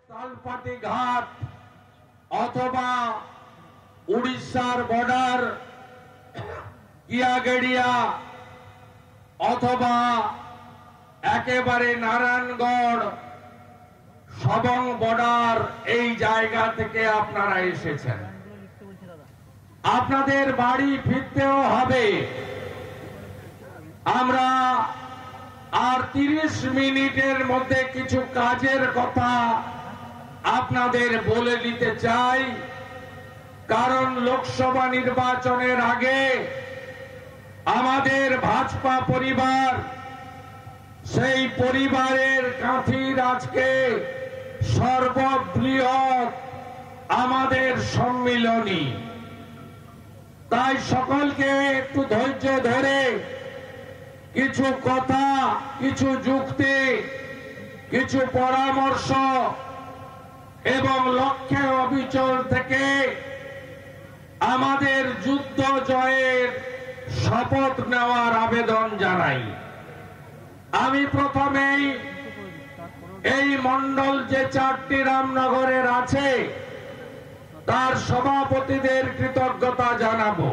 তালপাটি ঘাট অথবা উড়িষ্যার বর্ডার কিয়াগেড়িয়া অথবা একেবারে নারায়ণগড় সবং বর্ডার এই জায়গা থেকে আপনারা এসেছেন। আপনাদের বাড়ি ফিরতেও হবে। আমরা আর 30 মিনিটের মধ্যে কিছু কাজের কথা আপনাদের বলে দিতে চাই, কারণ লোকসভা নির্বাচনের আগে আমাদের ভাজপা পরিবার, সেই পরিবারের কাঁথির আজকে সর্ববৃহৎ আমাদের সম্মিলনী। তাই সকলকে একটু ধৈর্য ধরে কিছু কথা, কিছু যুক্তি, কিছু পরামর্শ এবং লক্ষ্যে অবিচল থেকে আমাদের যুদ্ধ জয়ের শপথ নেওয়ার আবেদন জানাই। আমি প্রথমেই এই মণ্ডল যে 4টি রামনগরের আছে তার সভাপতিদের কৃতজ্ঞতা জানাবো।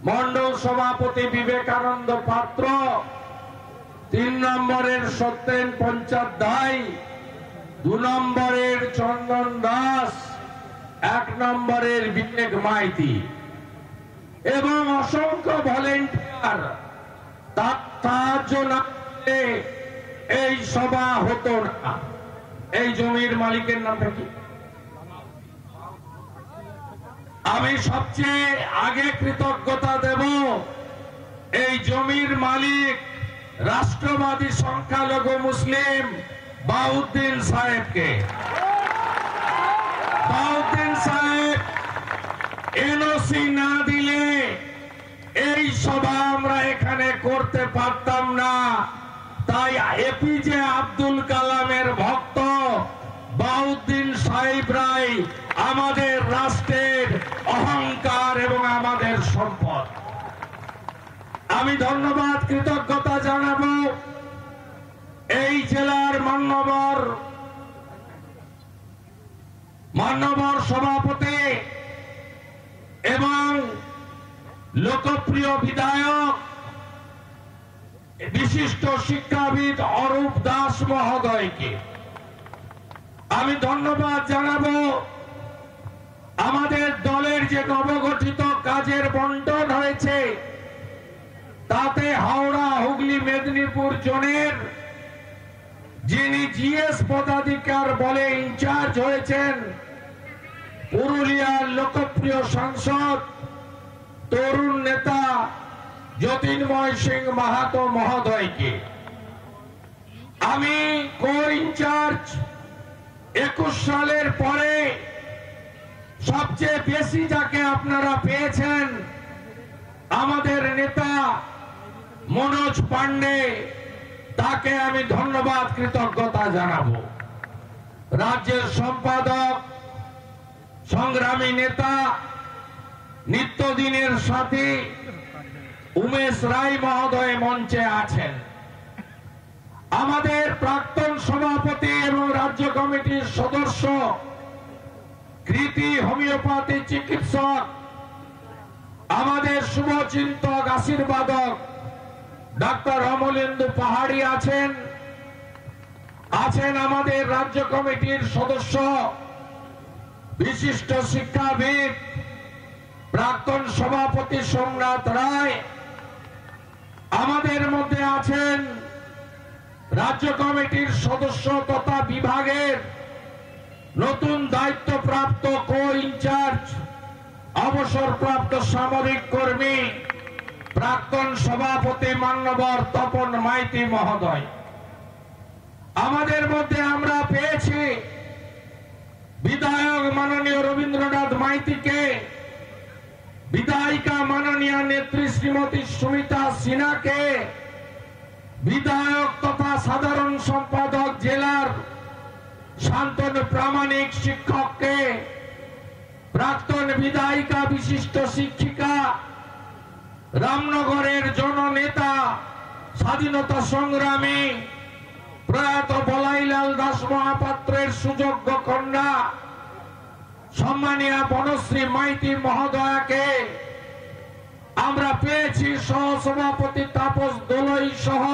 মণ্ডল সভাপতি বিবেকানন্দ পাত্র, 3 নম্বরের সত্যেন পঞ্চাধ্যায়, 2 নম্বরের চন্দন দাস, 1 নম্বরের বিবেক মাইতি এবং অসংখ্য ভলেন্টিয়ার। সাহায্য না পেলে এই সভা হতো না। এই জমির মালিকের নামটা কি? আমি সবচেয়ে আগে কৃতজ্ঞতা দেব এই জমির মালিক রাষ্ট্রবাদী সংখ্যালঘু মুসলিম বাউদ্দিন সাহেবকে। বাউদ্দিন সাহেব এনওসি না দিলে এই সভা আমরা এখানে করতে পারতাম না। তাই এপিজে আব্দুল কালামের ভক্ত বাউদ্দিন সাহেবরাই আমাদের রাষ্ট্রের অহংকার এবং আমাদের সম্পদ। আমি ধন্যবাদ, কৃতজ্ঞতা জানাবো এই জেলার মান্যবর সভাপতি এবং লোকপ্রিয় বিধায়ক বিশিষ্ট শিক্ষাবিদ অরূপ দাস মহোদয়কে। আমি ধন্যবাদ জানাবো আমাদের দলের যে নবগঠিত কাজের বন্টন হয়েছে তাতে হাওড়া, হুগলি, মেদিনীপুর জোনের যিনি জিএস পদাধিকার বলে ইনচার্জ হয়েছেন পুরুলিয়ার লোকপ্রিয় সাংসদ তরুণ নেতা জ্যোতির্ময় সিং মাহাতো মহোদয়কে। আমি কো ইনচার্জ 21 সালের পরে সবচেয়ে বেশি যাকে আপনারা পেয়েছেন আমাদের নেতা মনোজ পান্ডে, তাকে আমি ধন্যবাদ, কৃতজ্ঞতা জানাবো। রাজ্যের সম্পাদক, সংগ্রামী নেতা, নিত্যদিনের সাথী উমেশ রায় মহোদয় মঞ্চে আছেন। আমাদের প্রাক্তন সভাপতি এবং রাজ্য কমিটির সদস্য, কৃতি হোমিওপ্যাথি চিকিৎসক, আমাদের শুভচিন্তক, আশীর্বাদক ডাক্তার অমলেন্দু পাহাড়ি আছেন। আমাদের রাজ্য কমিটির সদস্য, বিশিষ্ট শিক্ষাবিদ প্রাক্তন সভাপতি সোমনাথ রায়। আমাদের মধ্যে আছেন রাজ্য কমিটির সদস্য তথা বিভাগের নতুন দায়িত্বপ্রাপ্ত কো ইনচার্জ, অবসরপ্রাপ্ত সামরিক কর্মী প্রাক্তন সভাপতি মান্যবর তপন মাইতি মহোদয়। আমাদের মধ্যে আমরা পেয়েছি বিধায়ক মাননীয় রবীন্দ্রনাথ মাইতিকে, বিধায়িকা মাননীয় নেত্রী শ্রীমতী সুমিতা সিনহাকে, বিধায়ক তথা সাধারণ সম্পাদক জেলার শান্তনু প্রামাণিক শিক্ষককে, প্রাক্তন বিধায়িকা বিশিষ্ট শিক্ষিকা, রামনগরের জননেতা, স্বাধীনতা সংগ্রামী প্রয়াত বলাইলাল দাস মহাপাত্রের সুযোগ্য কন্যা সম্মানীয় বনশ্রী মাইতি মহোদয়াকে আমরা পেয়েছি। সহসভাপতি তাপস দোলই সহ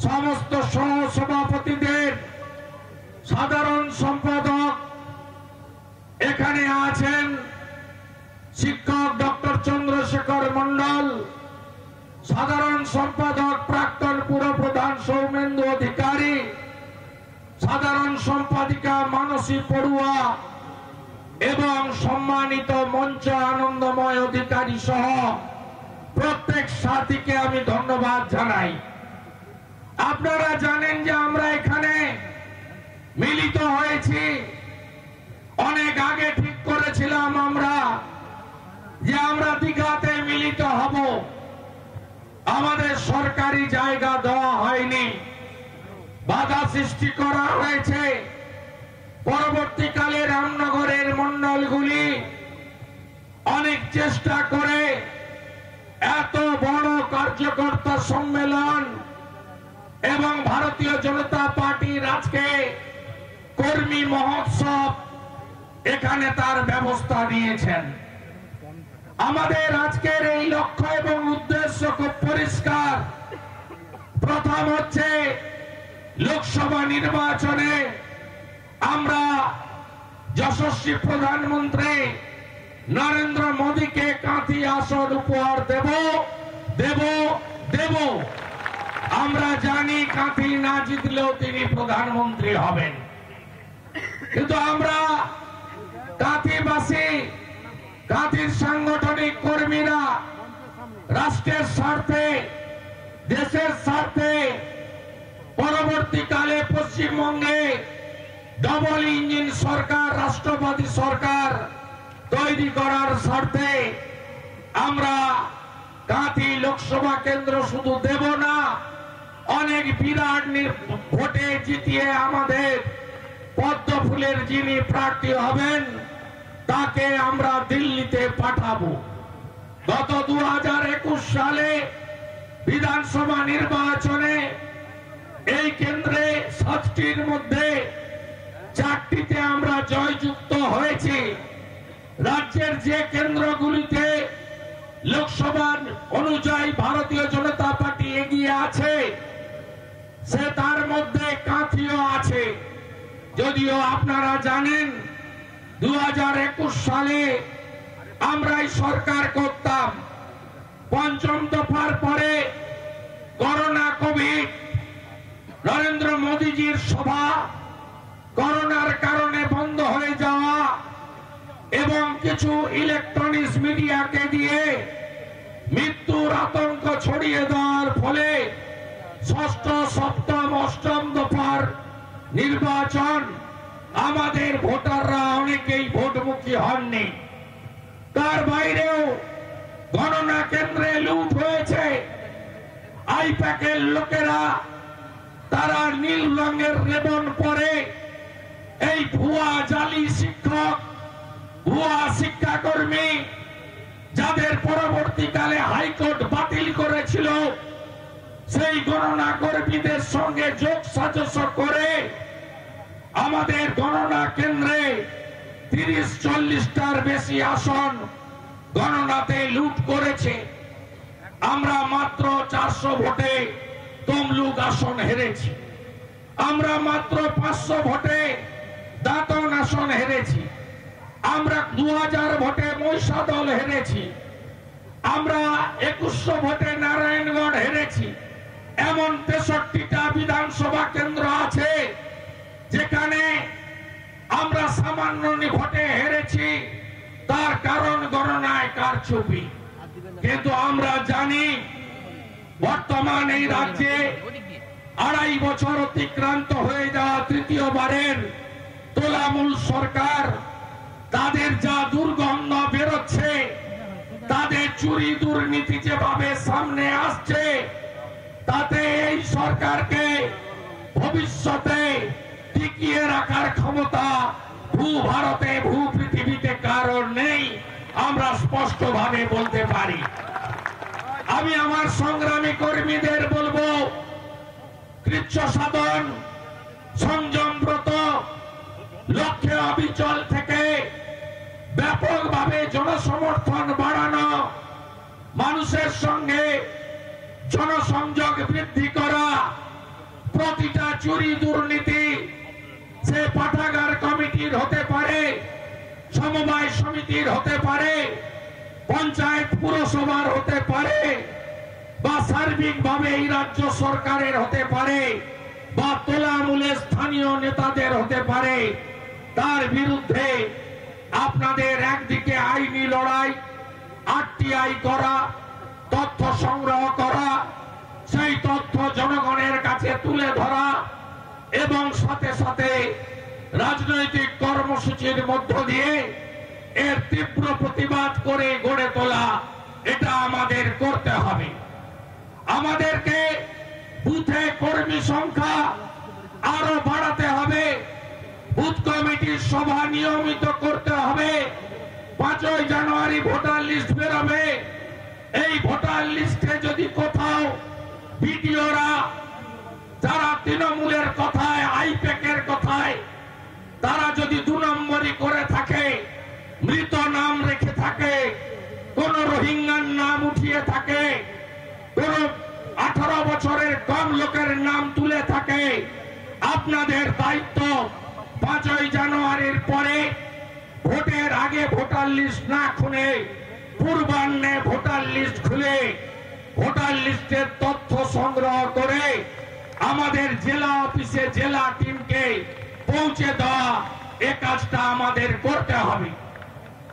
সমস্ত সহসভাপতিদের, সাধারণ সম্পাদক এখানে আছেন শিক্ষক ডক্টর চন্দ্রশেখর মন্ডল, সাধারণ সম্পাদক প্রাক্তন পুরপ্রধান সৌমেন্দু অধিকারী, সাধারণ সম্পাদিকা মানসী পড়ুয়া এবং সম্মানিত মঞ্চ আনন্দময় অধিকারী সহ প্রত্যেক সাথীকে আমি ধন্যবাদ জানাই। আপনারা জানেন যে আমরা এখানে মিলিত হয়েছি, অনেক আগে ঠিক করেছিলাম আমরা যে আমরা দীঘাতে মিলিত হব। আমাদের সরকারি জায়গা দেওয়া হয়নি, বাধা সৃষ্টি করা হয়েছে। পরবর্তীকালে রামনগরের মন্ডলগুলি অনেক চেষ্টা করে এত বড় কার্যকর্তা সম্মেলন এবং ভারতীয় জনতা পার্টির আজকে কর্মী মহোৎসব এখানে তার ব্যবস্থা নিয়েছেন। আমাদের আজকের এই লক্ষ্য এবং উদ্দেশ্য খুব পরিষ্কার। প্রথম হচ্ছে লোকসভা নির্বাচনে আমরা যশস্বী প্রধানমন্ত্রী নরেন্দ্র মোদীকে কাঁথি আসন উপহার দেব দেব দেব। আমরা জানি কাঁথি না জিতলেও তিনি প্রধানমন্ত্রী হবেন, কিন্তু আমরা কাঁথিবাসী, কাঁথির সাংগঠনিক কর্মীরা রাষ্ট্রের স্বার্থে, দেশের স্বার্থে পরবর্তীকালে পশ্চিমবঙ্গে ডবল ইঞ্জিন সরকার, রাষ্ট্রবাদী সরকার তৈরি করার স্বার্থে আমরা কাঁথি লোকসভা কেন্দ্র শুধু দেব না, অনেক বিরাট ভোটে জিতিয়ে আমাদের পদ্ম ফুলের যিনি প্রার্থী হবেন তাকে আমরা দিল্লিতে পাঠাবো। গত 2021 সালে বিধানসভা নির্বাচনে এই কেন্দ্রে 7টির মধ্যে 4টিতে আমরা জয়যুক্ত হয়েছি। রাজ্যের যে কেন্দ্রগুলিতে লোকসভা অনুযায়ী ভারতীয় জনতা পার্টি এগিয়ে আছে সে তার মধ্যে কাঁথিও আছে। যদিও আপনারা জানেন 2021 সালে আমরাই সরকার করতাম, পঞ্চম দফার পরে করোনা কোভিড, নরেন্দ্র মোদীজির সভা করোনার কারণে বন্ধ হয়ে যাওয়া এবং কিছু ইলেকট্রনিক্স মিডিয়াকে দিয়ে মৃত্যুর আতঙ্ক ছড়িয়ে দেওয়ার ফলে ষষ্ঠ, সপ্তম, অষ্টম দফার নির্বাচন আমাদের ভোটাররা অনেকেই ভোটমুখী হননি। তার বাইরেও গণনা কেন্দ্রে লুট হয়েছে। আইপ্যাকের লোকেরা তারা নীল রঙের রেবন পরে এই ভুয়া জালি শিক্ষক, ভুয়া শিক্ষাকর্মী যাদের পরবর্তীকালে হাইকোর্ট বাতিল করেছিল সেই গণনা কর্মীদের সঙ্গে যোগ সাজস করে আমাদের গণনা কেন্দ্রে 30-40টার বেশি আসন গণনাতে লুট করেছে। আমরা মাত্র 400 ভোটে তমলুক আসন হেরেছি, আমরা মাত্র 500 ভোটে দাঁতন আসন হেরেছি, আমরা 2000 ভোটে মহিষাদল হেরেছি, আমরা 2100 ভোটে নারায়ণগঞ্জ হেরেছি। এমন 63টা বিধানসভা কেন্দ্র আছে যেখানে আমরা সামান্য ভোটে হেরেছি, তার কারণ গণনায় কারচুপি। কিন্তু আমরা জানি বর্তমান এই রাজ্যে 2.5 বছর অতিক্রান্ত হয়ে যাওয়া তৃতীয়বারের তোলামূল সরকার, তাদের যা দুর্গন্ধ বেরোচ্ছে, তাদের চুরি দুর্নীতি যেভাবে সামনে আসছে, তাতে এই সরকারকে ভবিষ্যতে টিকিয়ে রাখার ক্ষমতা ভূ ভারতে, ভূ পৃথিবীতে কারণ নেই, আমরা স্পষ্টভাবে বলতে পারি। আমি আমার সংগ্রামী কর্মীদের বলবো, কৃচ্ছ সাধন, সংযম ব্রত, লক্ষ্যে অবিচল থেকে ব্যাপকভাবে জনসমর্থন বাড়ানো, মানুষের সঙ্গে জনসংযোগ বৃদ্ধি করা, প্রতিটা চুরি দুর্নীতি সে পাঠাগার কমিটির হতে পারে, সমবায় সমিতির হতে পারে, পঞ্চায়েত পুরসভার হতে পারে, বা সার্বিকভাবে এই রাজ্য সরকারের হতে পারে, বা তোলামূলে স্থানীয় নেতাদের হতে পারে, তার বিরুদ্ধে আপনাদের একদিকে আইনি লড়াই, আরটিআই করা, তথ্য সংগ্রহ করা, সেই তথ্য জনগণের কাছে তুলে ধরা এবং সাথে সাথে রাজনৈতিক কর্মসূচির মধ্য দিয়ে এর তীব্র প্রতিবাদ করে গড়ে তোলা, এটা আমাদের করতে হবে। আমাদেরকে বুথে কর্মী সংখ্যা আরো বাড়াতে হবে, বুথ কমিটির সভা নিয়মিত করতে হবে। 5ই জানুয়ারি ভোটার লিস্ট বেরোবে, এই ভোটার লিস্টে যদি কোথাও ভিডিওরা যারা তৃণমূলের কথায়, আইপ্যাকের কথায় তারা যদি 2 নম্বরই করে থাকে, মৃত নাম রেখে থাকে, কোন রোহিঙ্গার নাম উঠিয়ে থাকে, কোন 18 বছরের কম লোকের নাম তুলে থাকে, আপনাদের দায়িত্ব 5ই জানুয়ারির পরে ভোটের আগে ভোটার লিস্ট না খুলে পূর্বাহ্নে ভোটার লিস্ট খুলে ভোটার লিস্টের তথ্য সংগ্রহ করে আমাদের জেলা অফিসে জেলা টিমকে পৌঁছে দেওয়া, এ কাজটা আমাদের করতে হবে।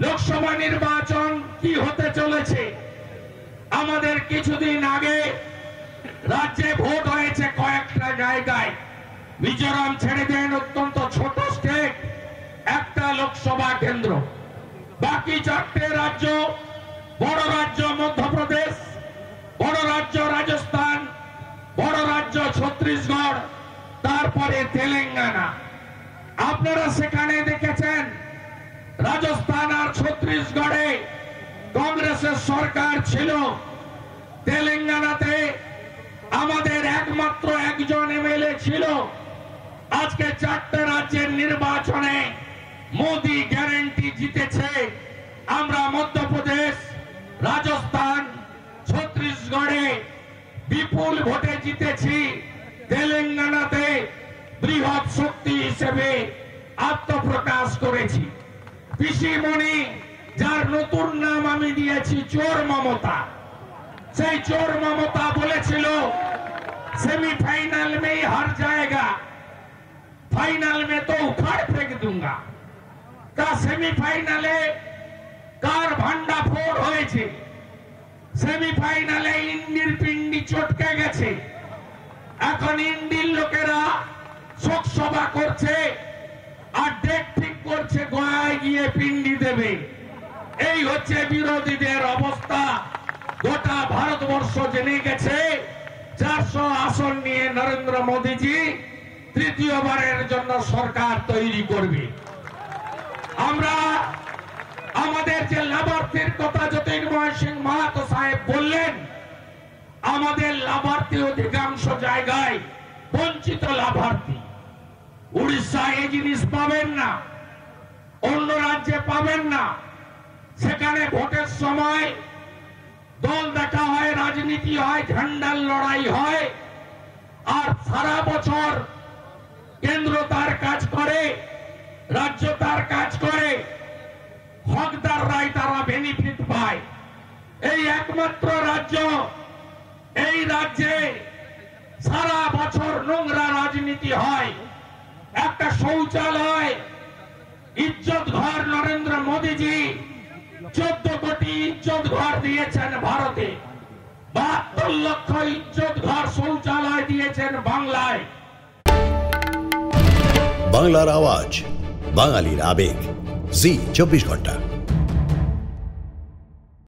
লোকসভা নির্বাচন কি হতে চলেছে, আমাদের কিছুদিন আগে রাজ্যে ভোট হয়েছে কয়েকটা জায়গায়, মিজোরাম ছেড়ে দেন, অত্যন্ত ছোট স্টেট, একটা লোকসভা কেন্দ্র, বাকি 4টে রাজ্য, বড় রাজ্য মধ্যপ্রদেশ, বড় রাজ্য রাজস্থান, বড় রাজ্য ছত্তিশগড়, তারপরে তেলেঙ্গানা। আপনারা সেখানে দেখেছেন রাজস্থান আর ছত্তিশগড়ে কংগ্রেসের সরকার ছিল, তেলেঙ্গানাতে আমাদের একমাত্র একজন এমএলএ ছিল। আজকে 4টে রাজ্যের নির্বাচনে মোদি গ্যারান্টি জিতেছে। আমরা মধ্যপ্রদেশ, রাজস্থান, ছত্তিশগড়ে বিপুল ভোটে জিতেছি, তেলেঙ্গানাতে বৃহৎ শক্তি হিসেবে আত্মপ্রকাশ করেছি। পিসিমণি, যার নতুন নাম আমি দিয়েছি চোর মমতা, সেই चोर ममता বলেছিল सेमीफाइनल में ही हार जाएगा, फाइनल में तो उखाड़ फेंक दूंगा। তা সেমিফাইনালে কার ভান্ডা ফোড় হয়েছে, সেমিফাইনালে ইন্ডির পিন্ডি চটকে গেছে। এখন ইন্ডির লোকেরা শোক সভা করছে আর ডেট ঠিক করছে গোয়ায় গিয়ে পিন্ডি দেবে। এই হচ্ছে বিরোধীদের অবস্থা। গোটা ভারতবর্ষ জেনে গেছে 400 আসন নিয়ে নরেন্দ্র মোদীজি তৃতীয়বারের জন্য সরকার তৈরি করবে। আমরা আমাদের যে লাভার্থীর কথা জ্যোতির্ময় সিং মাহাতো সাহেব বললেন, আমাদের লাভার্থী অধিকাংশ জায়গায় বঞ্চিত লাভার্থী। উড়িষ্যায় এই জিনিস পাবেন না, অন্য রাজ্যে পাবেন না। সেখানে ভোটের সময় দল দেখা হয়, রাজনীতি হয়, ঝান্ডার লড়াই হয়, আর সারা বছর কেন্দ্র তার কাজ করে, রাজ্য তার কাজ করে, হকদাররাই তারা বেনিফিট পায়। এই একমাত্র রাজ্য, এই রাজ্যে সারা বছর নোংরা রাজনীতি হয়। একটা শৌচালয় ইজ্জত ঘর নরেন্দ্র মোদীজি 14 কোটি ইজ্জত ঘর দিয়েছেন ভারতে, 72 লক্ষ ইজ্জত ঘর শৌচালয় দিয়েছেন বাংলায়। বাংলার আওয়াজ, বাঙালির আবেগ, জি 24 ঘন্টা।